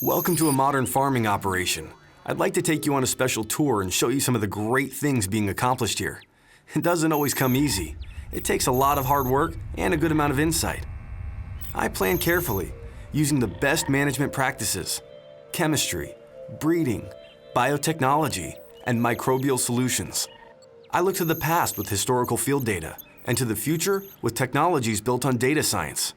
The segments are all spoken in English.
Welcome to a modern farming operation. I'd like to take you on a special tour and show you some of the great things being accomplished here. It doesn't always come easy. It takes a lot of hard work and a good amount of insight. I plan carefully, using the best management practices, chemistry, breeding, biotechnology, and microbial solutions. I look to the past with historical field data, and to the future with technologies built on data science.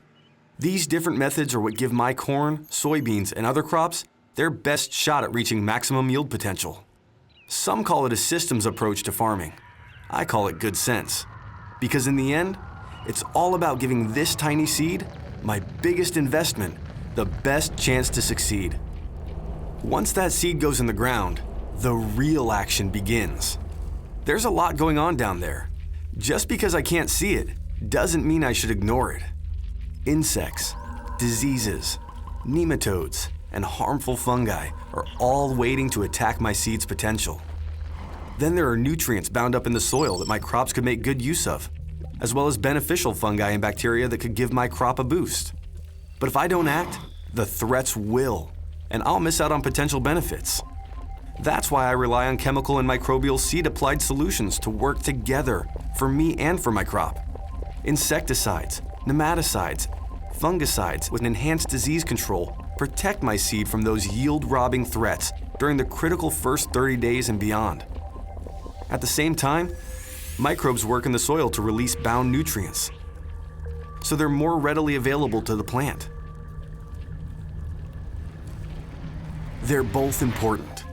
These different methods are what give my corn, soybeans, and other crops their best shot at reaching maximum yield potential. Some call it a systems approach to farming. I call it good sense. Because in the end, it's all about giving this tiny seed, my biggest investment, the best chance to succeed. Once that seed goes in the ground, the real action begins. There's a lot going on down there. Just because I can't see it doesn't mean I should ignore it. Insects, diseases, nematodes, and harmful fungi are all waiting to attack my seed's potential. Then there are nutrients bound up in the soil that my crops could make good use of, as well as beneficial fungi and bacteria that could give my crop a boost. But if I don't act, the threats will, and I'll miss out on potential benefits. That's why I rely on chemical and microbial seed-applied solutions to work together for me and for my crop. Insecticides, nematicides, fungicides with enhanced disease control protect my seed from those yield-robbing threats during the critical first 30 days and beyond. At the same time, microbes work in the soil to release bound nutrients, so they're more readily available to the plant. They're both important.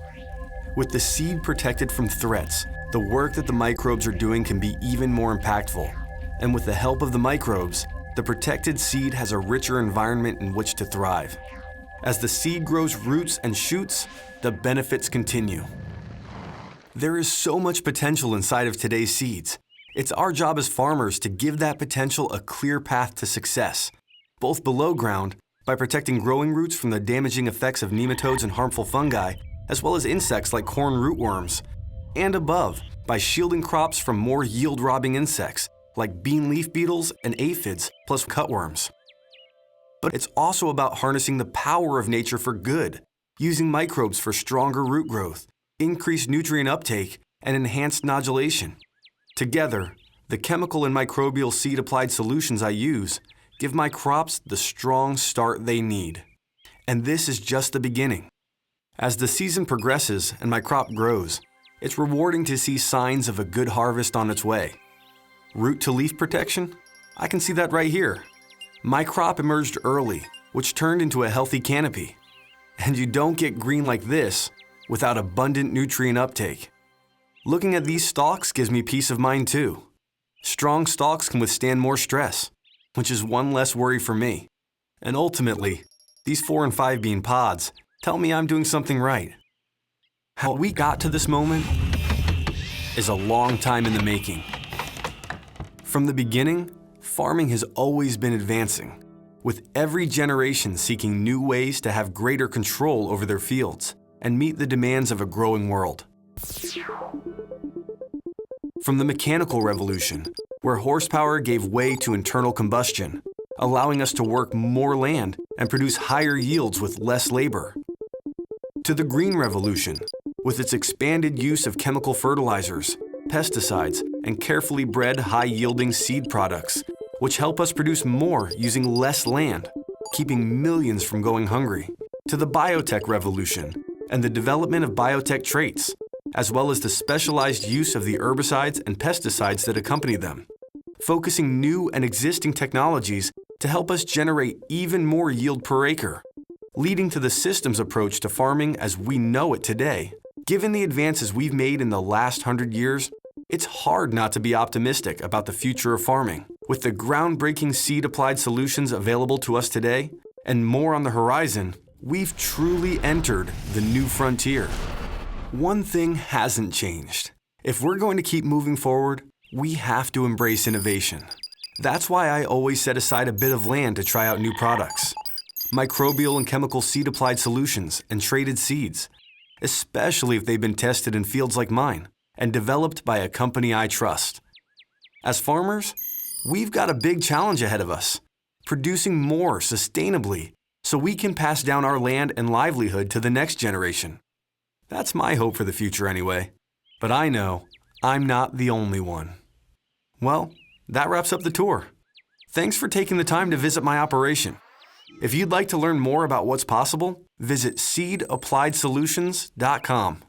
With the seed protected from threats, the work that the microbes are doing can be even more impactful. And with the help of the microbes, the protected seed has a richer environment in which to thrive. As the seed grows roots and shoots, the benefits continue. There is so much potential inside of today's seeds. It's our job as farmers to give that potential a clear path to success, both below ground by protecting growing roots from the damaging effects of nematodes and harmful fungi, as well as insects like corn rootworms, and above by shielding crops from more yield-robbing insects like bean leaf beetles and aphids, plus cutworms. But it's also about harnessing the power of nature for good, using microbes for stronger root growth, increased nutrient uptake, and enhanced nodulation. Together, the chemical and microbial seed-applied solutions I use give my crops the strong start they need. And this is just the beginning. As the season progresses and my crop grows, it's rewarding to see signs of a good harvest on its way. Root-to-leaf protection? I can see that right here. My crop emerged early, which turned into a healthy canopy. And you don't get green like this without abundant nutrient uptake. Looking at these stalks gives me peace of mind too. Strong stalks can withstand more stress, which is one less worry for me. And ultimately, these 4 and 5 bean pods tell me I'm doing something right. How we got to this moment is a long time in the making. From the beginning, farming has always been advancing, with every generation seeking new ways to have greater control over their fields and meet the demands of a growing world. From the mechanical revolution, where horsepower gave way to internal combustion, allowing us to work more land and produce higher yields with less labor, to the green revolution, with its expanded use of chemical fertilizers, pesticides, and carefully bred high-yielding seed products, which help us produce more using less land, keeping millions from going hungry, to the biotech revolution and the development of biotech traits, as well as the specialized use of the herbicides and pesticides that accompany them, focusing new and existing technologies to help us generate even more yield per acre, leading to the systems approach to farming as we know it today. Given the advances we've made in the last 100 years, it's hard not to be optimistic about the future of farming. With the groundbreaking seed-applied solutions available to us today, and more on the horizon, we've truly entered the new frontier. One thing hasn't changed. If we're going to keep moving forward, we have to embrace innovation. That's why I always set aside a bit of land to try out new products. Microbial and chemical seed-applied solutions and traded seeds, especially if they've been tested in fields like mine and developed by a company I trust. As farmers, we've got a big challenge ahead of us, producing more sustainably so we can pass down our land and livelihood to the next generation. That's my hope for the future anyway. But I know I'm not the only one. Well, that wraps up the tour. Thanks for taking the time to visit my operation. If you'd like to learn more about what's possible, visit seedappliedsolutions.com.